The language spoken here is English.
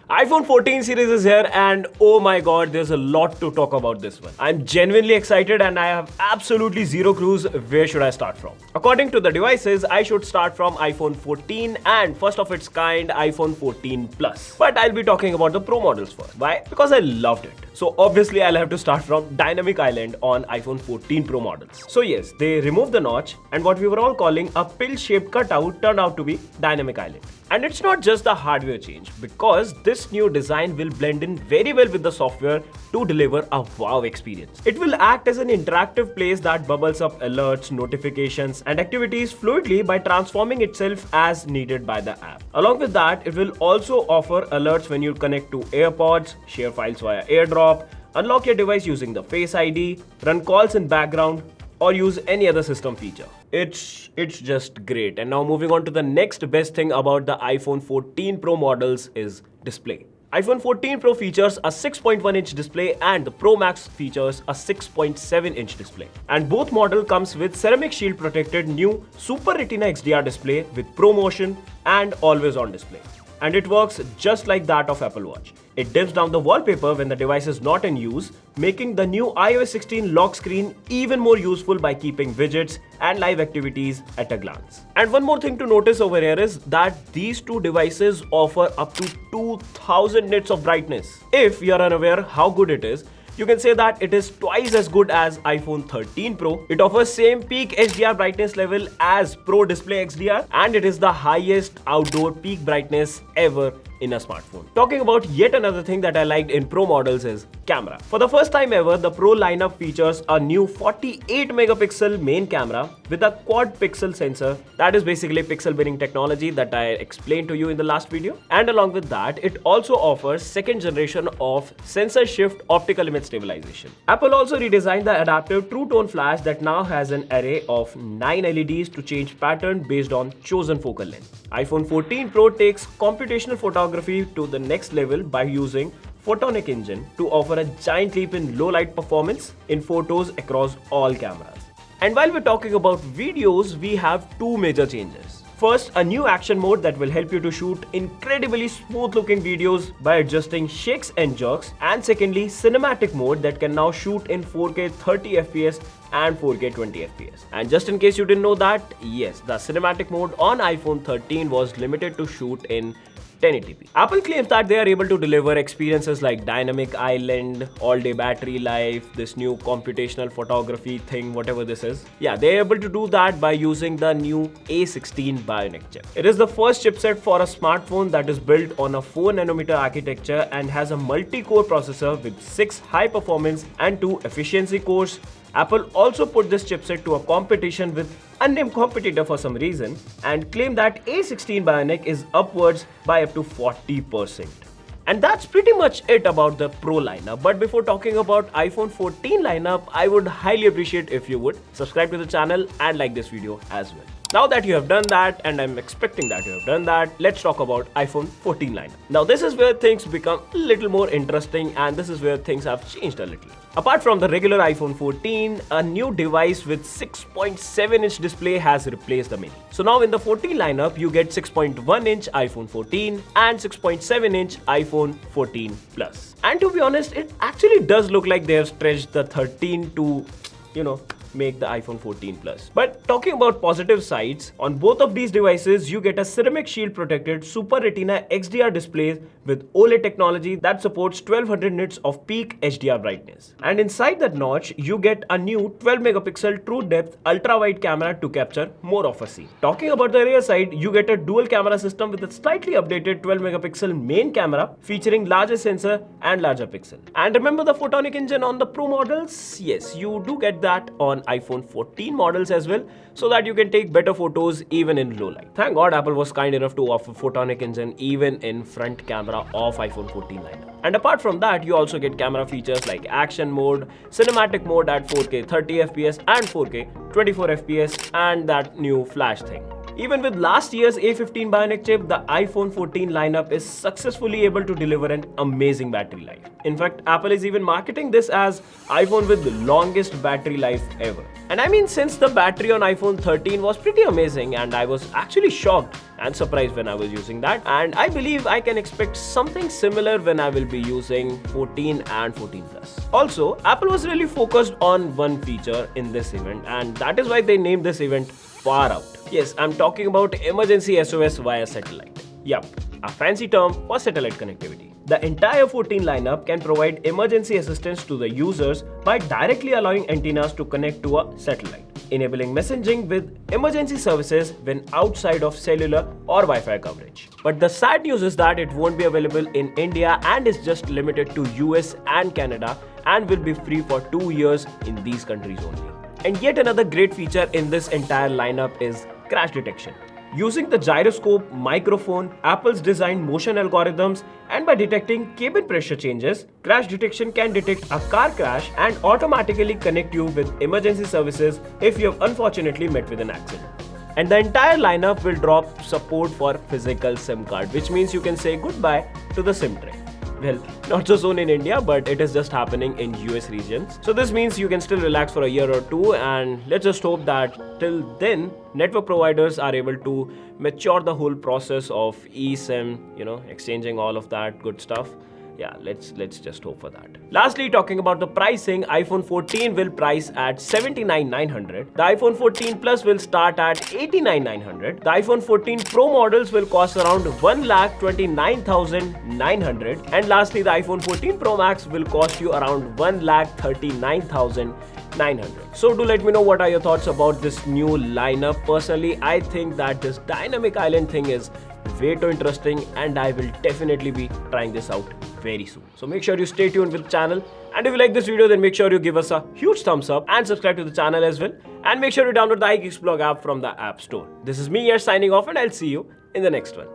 iPhone 14 series is here and oh my god, there's a lot to talk about this one. I'm genuinely excited and I have absolutely zero clues where should I start from. According to the devices, I should start from iPhone 14 and first of its kind iPhone 14 Plus. But I'll be talking about the Pro models first. Why? Because I loved it. So obviously I'll have to start from Dynamic Island on iPhone 14 Pro models. So yes, they removed the notch and what we were all calling a pill-shaped cutout turned out to be Dynamic Island. And it's not just the hardware change, because this new design will blend in very well with the software to deliver a wow experience. It will act as an interactive place that bubbles up alerts, notifications, and activities fluidly by transforming itself as needed by the app. Along with that, it will also offer alerts when you connect to AirPods, share files via AirDrop, unlock your device using the Face ID, run calls in background, or use any other system feature. It's just great. And now moving on to the next best thing about the iPhone 14 Pro models is display. iPhone 14 Pro features a 6.1-inch display and the Pro Max features a 6.7-inch display. And both model comes with ceramic shield protected new Super Retina XDR display with ProMotion and always on display. And it works just like that of Apple Watch. It dims down the wallpaper when the device is not in use, making the new iOS 16 lock screen even more useful by keeping widgets and live activities at a glance. And one more thing to notice over here is that these two devices offer up to 2000 nits of brightness. If you're unaware how good it is, you can say that it is twice as good as iPhone 13 Pro. It offers same peak HDR brightness level as Pro Display XDR, and it is the highest outdoor peak brightness ever in a smartphone. Talking about yet another thing that I liked in Pro models is camera. For the first time ever, the Pro lineup features a new 48 megapixel main camera with a quad pixel sensor. That is basically pixel binning technology that I explained to you in the last video. And along with that, it also offers second generation of sensor shift optical image stabilization. Apple also redesigned the adaptive True Tone flash that now has an array of 9 LEDs to change pattern based on chosen focal length. iPhone 14 Pro takes computational photography to the next level by using Photonic Engine to offer a giant leap in low light performance in photos across all cameras. And while we're talking about videos, we have two major changes. First, a new action mode that will help you to shoot incredibly smooth looking videos by adjusting shakes and jerks. And secondly, cinematic mode that can now shoot in 4K 30 FPS and 4K 20 FPS. And just in case you didn't know that, yes, the cinematic mode on iPhone 13 was limited to shoot in 1080p. Apple claims that they are able to deliver experiences like Dynamic Island, all-day battery life, this new computational photography thing, whatever this is. Yeah, they're able to do that by using the new A16 Bionic chip. It is the first chipset for a smartphone that is built on a 4nm architecture and has a multi-core processor with 6 high-performance and 2 efficiency cores. Apple also put this chipset to a competition with unnamed competitor for some reason and claimed that A16 Bionic is upwards by up to 40%. And that's pretty much it about the Pro lineup. But before talking about iPhone 14 lineup, I would highly appreciate if you would subscribe to the channel and like this video as well. Now that you have done that, and I'm expecting that you have done that, let's talk about iPhone 14 lineup. Now this is where things become a little more interesting and this is where things have changed a little. Apart from the regular iPhone 14, a new device with 6.7-inch display has replaced the Mini. So now in the 14 lineup, you get 6.1-inch iPhone 14 and 6.7-inch iPhone 14 Plus. And to be honest, it actually does look like they have stretched the 13 to, make the iPhone 14 Plus. But talking about positive sides, on both of these devices, you get a ceramic shield protected Super Retina XDR display with OLED technology that supports 1200 nits of peak HDR brightness. And inside that notch, you get a new 12 megapixel true depth ultra wide camera to capture more of a scene. Talking about the rear side, you get a dual camera system with a slightly updated 12 megapixel main camera featuring larger sensor and larger pixel. And remember the Photonic Engine on the Pro models? Yes, you do get that on iPhone 14 models as well, so that you can take better photos even in low light. Thank God Apple was kind enough to offer Photonic Engine even in front camera of iPhone 14 lineup. And apart from that, you also get camera features like action mode, cinematic mode at 4K 30 FPS and 4K 24 FPS and that new flash thing. Even with last year's A15 Bionic chip, the iPhone 14 lineup is successfully able to deliver an amazing battery life. In fact, Apple is even marketing this as iPhone with the longest battery life ever. And I mean, since the battery on iPhone 13 was pretty amazing, and I was actually shocked and surprised when I was using that, and I believe I can expect something similar when I will be using 14 and 14 Plus. Also, Apple was really focused on one feature in this event, and that is why they named this event Far Out. Yes, I'm talking about emergency SOS via satellite. Yup, a fancy term for satellite connectivity. The entire 14 lineup can provide emergency assistance to the users by directly allowing antennas to connect to a satellite, enabling messaging with emergency services when outside of cellular or Wi-Fi coverage. But the sad news is that it won't be available in India and is just limited to US and Canada and will be free for 2 years in these countries only. And yet another great feature in this entire lineup is crash detection. Using the gyroscope, microphone, Apple's designed motion algorithms, and by detecting cabin pressure changes, crash detection can detect a car crash and automatically connect you with emergency services if you have unfortunately met with an accident. And the entire lineup will drop support for physical SIM card, which means you can say goodbye to the SIM tray. Well, not so soon in India, but it is just happening in US regions. So this means you can still relax for a year or two, and let's just hope that till then, network providers are able to mature the whole process of eSIM, exchanging all of that good stuff. Yeah, let's just hope for that. Lastly, talking about the pricing, iPhone 14 will price at $79,900. The iPhone 14 Plus will start at $89,900. The iPhone 14 Pro models will cost around $1,29,900. And lastly, the iPhone 14 Pro Max will cost you around $1,39,900. So do let me know what are your thoughts about this new lineup. Personally, I think that this dynamic island thing is way too interesting, and I will definitely be trying this out very soon. So make sure you stay tuned with the channel, and if you like this video, then make sure you give us a huge thumbs up and subscribe to the channel as well, and make sure you download the iGeeks blog app from the App Store. This is me here signing off, and I'll see you in the next one.